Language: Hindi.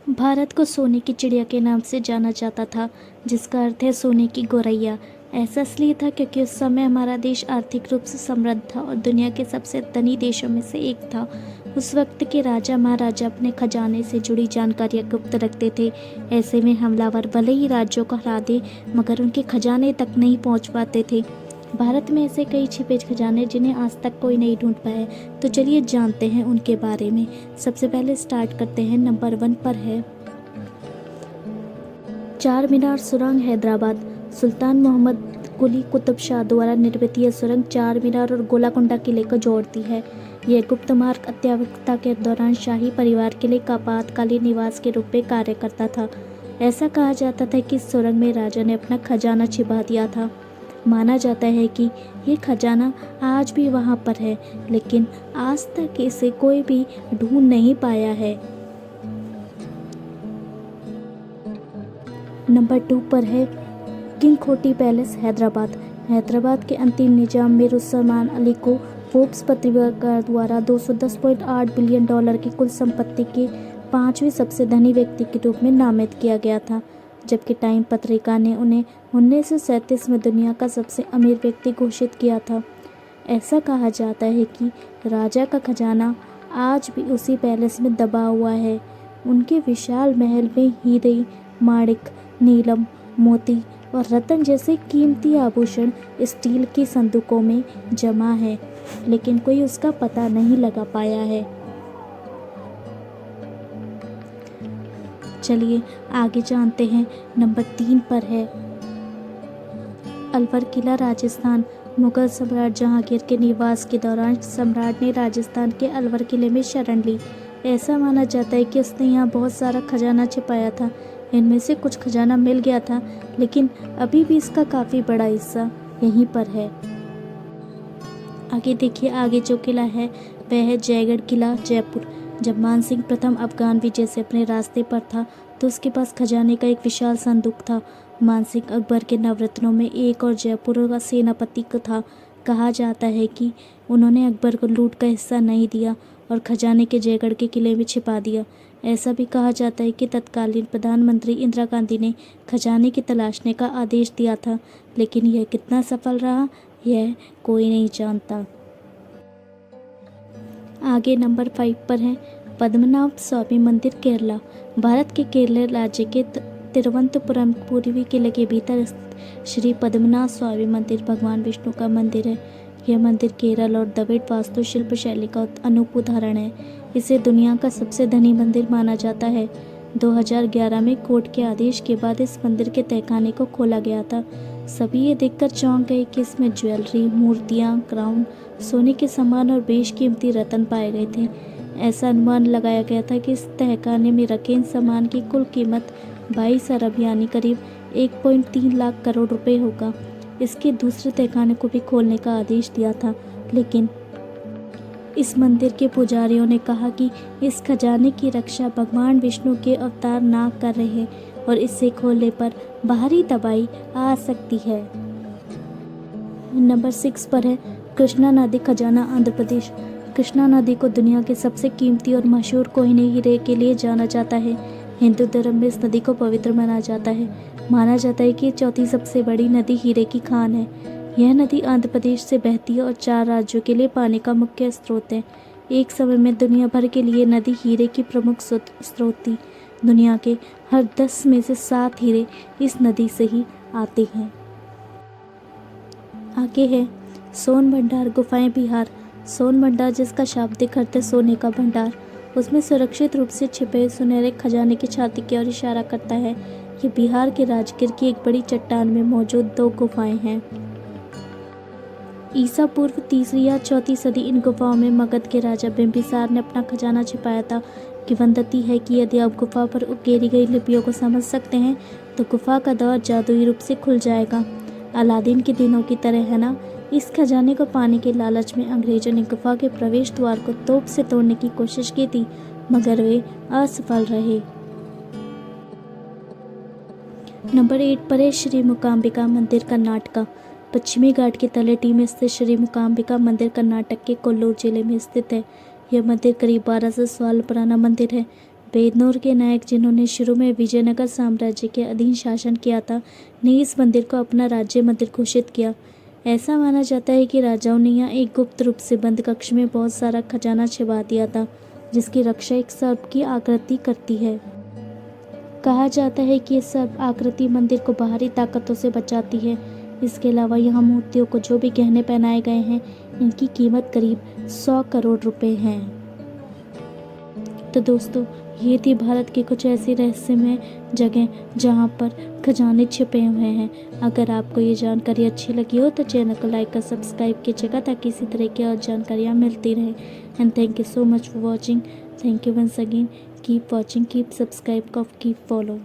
भारत को सोने की चिड़िया के नाम से जाना जाता था, जिसका अर्थ है सोने की गौरैया। ऐसा इसलिए था क्योंकि उस समय हमारा देश आर्थिक रूप से समृद्ध था और दुनिया के सबसे धनी देशों में से एक था। उस वक्त के राजा महाराजा अपने खजाने से जुड़ी जानकारियां गुप्त रखते थे। ऐसे में हमलावर भले ही राज्यों को हरा दे, मगर उनके खजाने तक नहीं पहुंच पाते थे। भारत में ऐसे कई छिपे खजाने जिन्हें आज तक कोई नहीं ढूंढ पाया है। तो चलिए जानते हैं उनके बारे में। सबसे पहले स्टार्ट करते हैं, नंबर 1 पर है चार मीनार सुरंग, हैदराबाद। सुल्तान मोहम्मद कुली कुतुब शाह द्वारा निर्मित यह सुरंग चार मीनार और गोलाकुंडा किले को जोड़ती है। यह गुप्त मार्ग अत्यावश्यकता के दौरान शाही परिवार के लिए आपातकालीन निवास के रूप में कार्य करता था। ऐसा कहा जाता था कि इस सुरंग में राजा ने अपना खजाना छिपा दिया था। माना जाता है कि ये खजाना आज भी वहाँ पर है, लेकिन आज तक इसे कोई भी ढूंढ नहीं पाया है। नंबर 2 पर है किंग खोटी पैलेस, हैदराबाद। हैदराबाद के अंतिम निजाम मीर उस्मान अली को फोर्ब्स पत्रिका द्वारा $210.8 बिलियन की कुल संपत्ति के 5वें सबसे धनी व्यक्ति के रूप में नामित किया गया था, जबकि टाइम पत्रिका ने उन्हें 1937 में दुनिया का सबसे अमीर व्यक्ति घोषित किया था। ऐसा कहा जाता है कि राजा का खजाना आज भी उसी पैलेस में दबा हुआ है। उनके विशाल महल में हीरे, माणिक, नीलम, मोती और रत्न जैसे कीमती आभूषण स्टील की संदूकों में जमा है, लेकिन कोई उसका पता नहीं लगा पाया है। चलिए आगे जानते हैं, नंबर 3 पर है अलवर किला, राजस्थान। मुगल सम्राट जहांगीर के निवास के दौरान सम्राट ने राजस्थान के अलवर किले में शरण ली। ऐसा माना जाता है कि उसने यहाँ बहुत सारा खजाना छिपाया था। इनमें से कुछ खजाना मिल गया था, लेकिन अभी भी इसका काफ़ी बड़ा हिस्सा यहीं पर है। आगे देखिए, आगे जो किला है वह है जयगढ़ किला, जयपुर। जब मानसिंह प्रथम अफगान विजय से अपने रास्ते पर था तो उसके पास खजाने का एक विशाल संदूक था। मानसिंह अकबर के नवरत्नों में एक और जयपुर का सेनापति था। कहा जाता है कि उन्होंने अकबर को लूट का हिस्सा नहीं दिया और खजाने के जयगढ़ के किले में छिपा दिया। ऐसा भी कहा जाता है कि तत्कालीन प्रधानमंत्री इंदिरा गांधी ने खजाने की तलाशने का आदेश दिया था, लेकिन यह कितना सफल रहा यह कोई नहीं जानता। आगे नंबर 5 पर है पद्मनाभ स्वामी मंदिर, केरला। भारत के केरल राज्य के तिरुवनंतपुरम पूर्वी किले के भीतर स्थित श्री पद्मनाभ स्वामी मंदिर भगवान विष्णु का मंदिर है। यह मंदिर केरल और द्रविड़ वास्तुशिल्प शैली का अनूप उदाहरण है। इसे दुनिया का सबसे धनी मंदिर माना जाता है। 2011 में कोर्ट के आदेश के बाद इस मंदिर के तहखाने को खोला गया था। सभी ये देखकर चौंक गए कि इसमें ज्वेलरी, मूर्तियाँ, क्राउन, सोने के सामान और बेशकीमती रत्न पाए गए थे। ऐसा अनुमान लगाया गया था कि इस तहखाने में रखे इन सामान की कुल कीमत 22 अरब यानी करीब 1.3 लाख करोड़ रुपए होगा। इसके दूसरे तहखाने को भी खोलने का आदेश दिया था, लेकिन इस मंदिर के पुजारियों ने कहा कि इस खजाने की रक्षा भगवान विष्णु के अवतार नाग कर रहे हैं और इसे खोलने पर बाहरी दबाई आ सकती है। नंबर 6 पर है कृष्णा नदी खजाना, आंध्र प्रदेश। कृष्णा नदी को दुनिया के सबसे कीमती और मशहूर कोहिनूर हीरे के लिए जाना जाता है। हिंदू धर्म में इस नदी को पवित्र माना जाता है। माना जाता है कि चौथी सबसे बड़ी नदी हीरे की खान है। यह नदी आंध्र प्रदेश से बहती है और 4 राज्यों के लिए पानी का मुख्य स्रोत है। एक समय में दुनिया भर के लिए नदी हीरे की प्रमुख स्रोत थी। दुनिया के हर 10 में से 7 हीरे इस नदी से ही आते हैं। आगे है सोन भंडार गुफाएं, बिहार। सोन भंडार, जिसका शाब्दिक अर्थ है सोने का भंडार, उसमें सुरक्षित रूप से छिपे सुनहरे खजाने की छाती की ओर इशारा करता है। ये बिहार के राजगीर की एक बड़ी चट्टान में मौजूद 2 गुफाएं हैं। ईसा पूर्व 3वीं या 4वीं सदी इन गुफाओं में मगध के राजा बिंबिसार ने अपना खजाना छिपाया था। किंवदंती है कि यदि आप गुफा पर उकेरी गई लिपियों को समझ सकते हैं तो गुफा का द्वार जादुई रूप से खुल जाएगा। अलादीन के दिनों की तरह है ना। इस खजाने को पाने के लालच में अंग्रेजों ने गुफा के प्रवेश द्वार को तोप से तोड़ने की कोशिश की थी, मगर वे असफल रहे। नंबर 8 पर है श्री मूकांबिका मंदिर, कर्नाटक। पश्चिमी घाट की तलहटी में स्थित श्री मूकांबिका मंदिर कर्नाटक के कोल्लूर जिले में स्थित है। यह मंदिर करीब 1200 साल पुराना मंदिर है। बेदनूर के नायक, जिन्होंने शुरू में विजयनगर साम्राज्य के अधीन शासन किया था, ने इस मंदिर को अपना राज्य मंदिर घोषित किया। ऐसा माना जाता है कि राजाओं ने यहाँ एक गुप्त रूप से बंद कक्ष में बहुत सारा खजाना छिपा दिया था, जिसकी रक्षा एक सर्प की आकृति करती है। कहा जाता है कि इस सर्प आकृति मंदिर को बाहरी ताकतों से बचाती है। इसके अलावा यहाँ मूर्तियों को जो भी गहने पहनाए गए हैं, इनकी कीमत करीब 100 करोड़ रुपए है। तो दोस्तों, ये थी भारत की कुछ ऐसी रहस्यमय जगह जहाँ पर खजाने छिपे हुए हैं। अगर आपको ये जानकारी अच्छी लगी हो तो चैनल को लाइक और सब्सक्राइब कीजिएगा, ताकि इसी तरह की और जानकारियाँ मिलती रहें। And thank you so much for watching. Thank you once again. Keep watching, keep subscribe, keep follow.